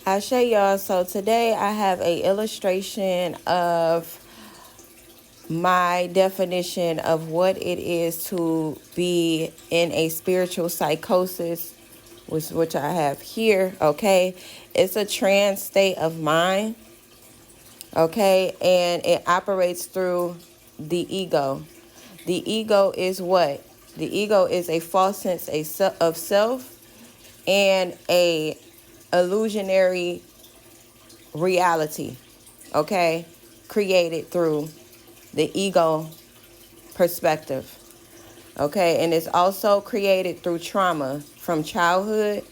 I'll show y'all. So today I have a illustration of my definition of what it is to be in a spiritual psychosis, which I have here. Okay, it's a trance state of mind. Okay, and it operates through the ego. The ego is what? The ego is a false sense of self and a illusionary reality, okay, created through the ego perspective, okay, and it's also created through trauma from childhood,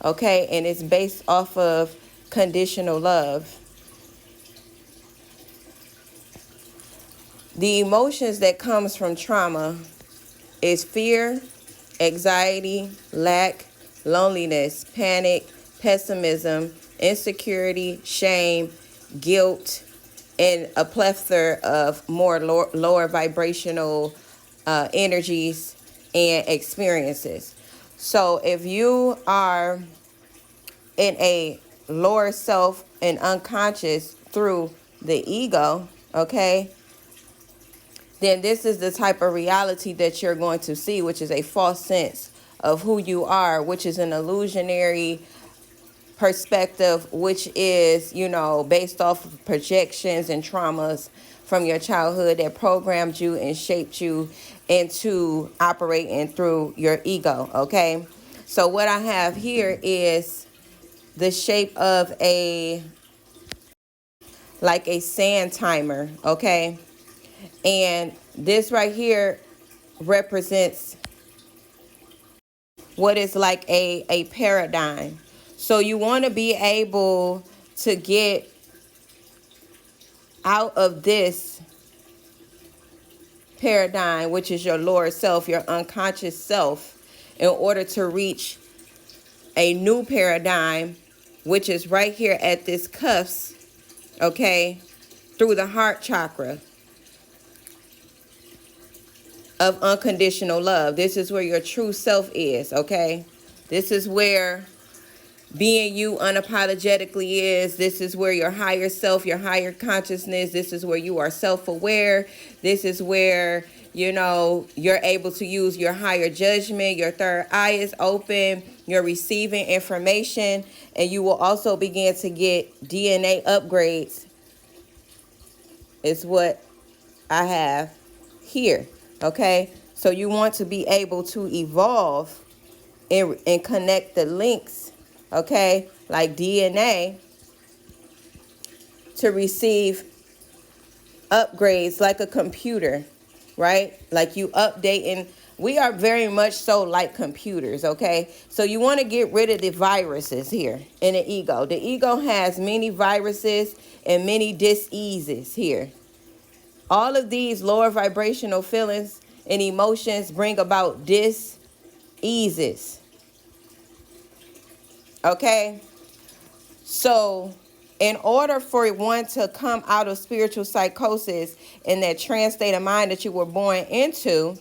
okay, and it's based off of conditional love. The emotions that comes from trauma is fear, anxiety, lack, loneliness, panic, pessimism, insecurity, shame, guilt, and a plethora of more lower vibrational energies and experiences. So if you are in a lower self and unconscious through the ego, okay, then this is the type of reality that you're going to see, which is a false sense of who you are, which is an illusionary perspective, which is, based off of projections and traumas from your childhood that programmed you and shaped you into operating through your ego, okay? So what I have here is the shape of like a sand timer, okay? And this right here represents what is like a paradigm. So you want to be able to get out of this paradigm, which is your lower self, your unconscious self, in order to reach a new paradigm, which is right here at this cusp, okay, through the heart chakra of unconditional love. This is where your true self is, okay? This is where being you unapologetically is. This is where your higher self, your higher consciousness, this is where you are self-aware. This is where, you're able to use your higher judgment. Your third eye is open. You're receiving information. And you will also begin to get DNA upgrades. Is what I have here. Okay, so you want to be able to evolve and connect the links, okay, like DNA, to receive upgrades like a computer, right? Like you updating. We are very much so like computers, okay? So you want to get rid of the viruses here in the ego. The ego has many viruses and many dis-eases here. All of these lower vibrational feelings and emotions bring about dis-eases. Okay? So, in order for one to come out of spiritual psychosis in that trance state of mind that you were born into,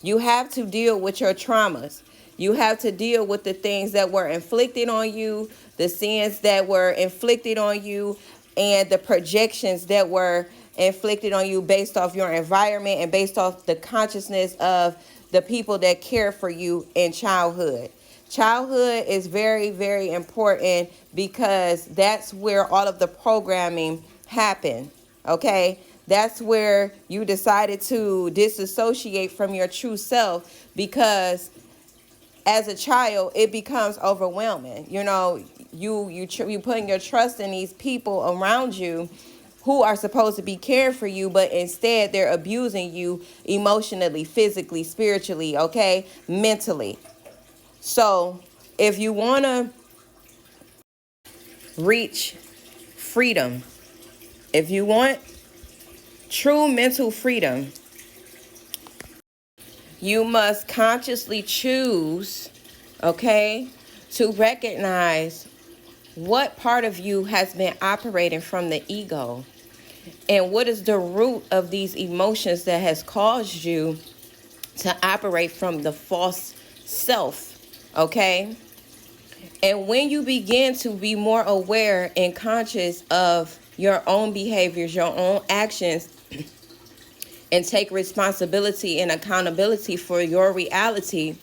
you have to deal with your traumas. You have to deal with the things that were inflicted on you, the sins that were inflicted on you, and the projections that were inflicted on you based off your environment and based off the consciousness of the people that care for you in childhood. Childhood is very, very important because that's where all of the programming happened, okay? That's where you decided to disassociate from your true self because as a child, it becomes overwhelming. You putting your trust in these people around you who are supposed to be caring for you, but instead they're abusing you emotionally, physically, spiritually, okay, mentally. So if you want to reach freedom, if you want true mental freedom, you must consciously choose, okay, to recognize what part of you has been operating from the ego and what is the root of these emotions that has caused you to operate from the false self, okay? And when you begin to be more aware and conscious of your own behaviors, your own actions, and take responsibility and accountability for your reality,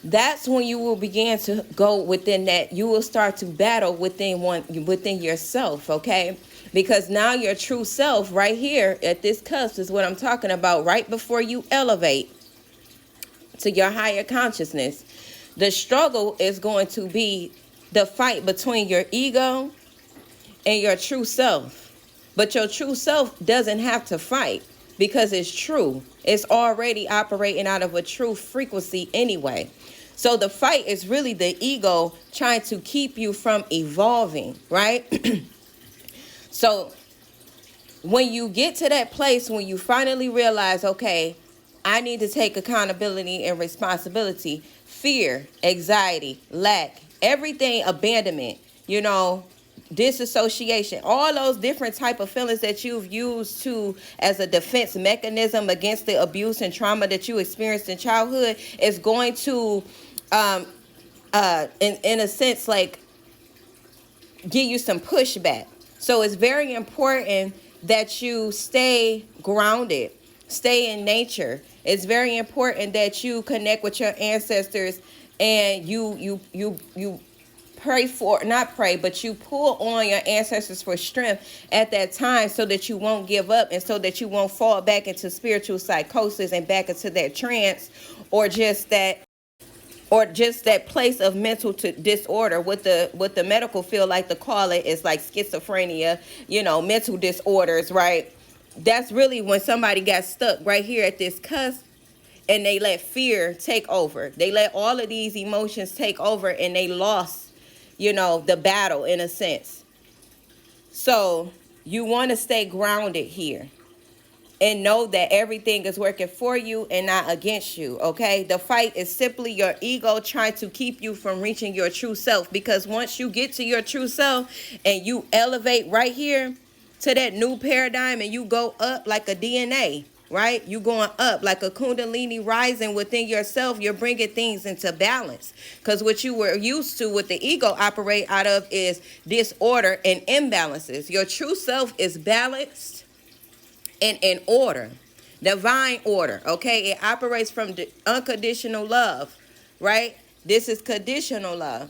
that's when you will begin to go within that. You will start to battle within yourself, okay? Because now your true self right here at this cusp is what I'm talking about, right before you elevate to your higher consciousness. The struggle is going to be the fight between your ego and your true self. But your true self doesn't have to fight because it's true. It's already operating out of a true frequency anyway. So the fight is really the ego trying to keep you from evolving, right? So when you get to that place, when you finally realize, okay, I need to take accountability and responsibility, fear, anxiety, lack, everything, abandonment, disassociation, all those different type of feelings that you've used to as a defense mechanism against the abuse and trauma that you experienced in childhood is going to in a sense, like, give you some pushback. So it's very important that you stay grounded, stay in nature. It's very important that you connect with your ancestors, and you pray for, not pray, but you pull on your ancestors for strength at that time, so that you won't give up, and so that you won't fall back into spiritual psychosis and back into that trance, or just that place of mental disorder. What the medical field like to call it is like schizophrenia, mental disorders, right? That's really when somebody got stuck right here at this cusp, and they let fear take over. They let all of these emotions take over, and they lost, the battle in a sense. So you want to stay grounded here and know that everything is working for you and not against you, okay? The fight is simply your ego trying to keep you from reaching your true self, because once you get to your true self and you elevate right here to that new paradigm, and you go up like a DNA, right? You going up like a kundalini rising within yourself. You're bringing things into balance, because what you were used to, what the ego operate out of, is disorder and imbalances. Your true self is balanced and in order, divine order, okay? It operates from the unconditional love, right? This is conditional love,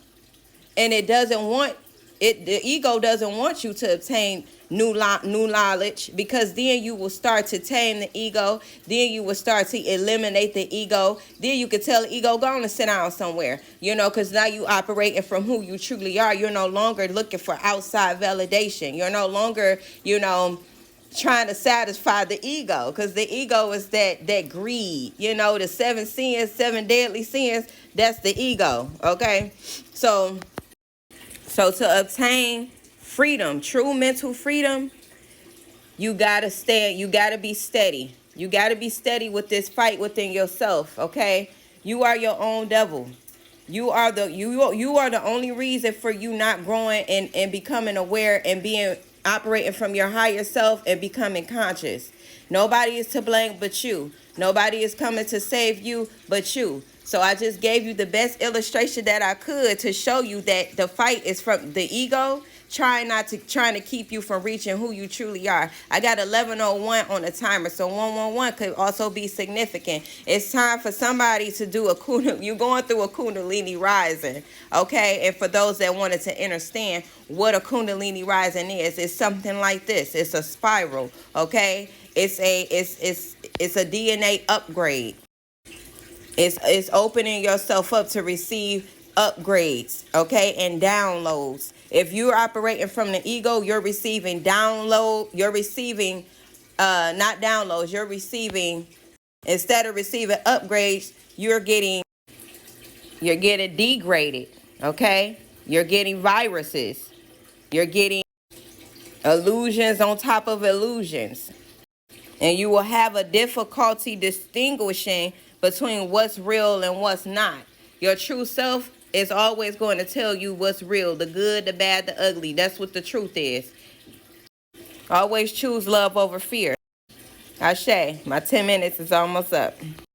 and it doesn't want it. The ego doesn't want you to obtain new knowledge, because then you will start to tame the ego. Then you will start to eliminate the ego. Then you could tell the ego, go on and sit down somewhere, because now you operating from who you truly are. You're no longer looking for outside validation. You're no longer, trying to satisfy the ego, because the ego is that greed, the 7 sins, 7 deadly sins. That's the ego, okay? So to obtain freedom, true mental freedom, you gotta be steady. You gotta be steady with this fight within yourself, okay? You are your own devil. You are the only reason for you not growing and becoming aware and operating from your higher self and becoming conscious. Nobody is to blame but you. Nobody is coming to save you but you. So I just gave you the best illustration that I could to show you that the fight is from the ego trying to keep you from reaching who you truly are. I got 11:01 on the timer, so 111 could also be significant. It's time for somebody to do you're going through a kundalini rising, okay? And for those that wanted to understand what a kundalini rising is, it's something like this. It's a spiral, okay? It's a DNA upgrade. It's opening yourself up to receive upgrades, okay, and downloads. If you're operating from the ego, you're receiving you're receiving not downloads, you're receiving, instead of receiving upgrades, you're getting degraded, okay? You're getting viruses. You're getting illusions on top of illusions. And you will have a difficulty distinguishing between what's real and what's not. Your true self is always going to tell you what's real, the good, the bad, the ugly. That's what the truth is. Always choose love over fear. Ashe, my 10 minutes is almost up.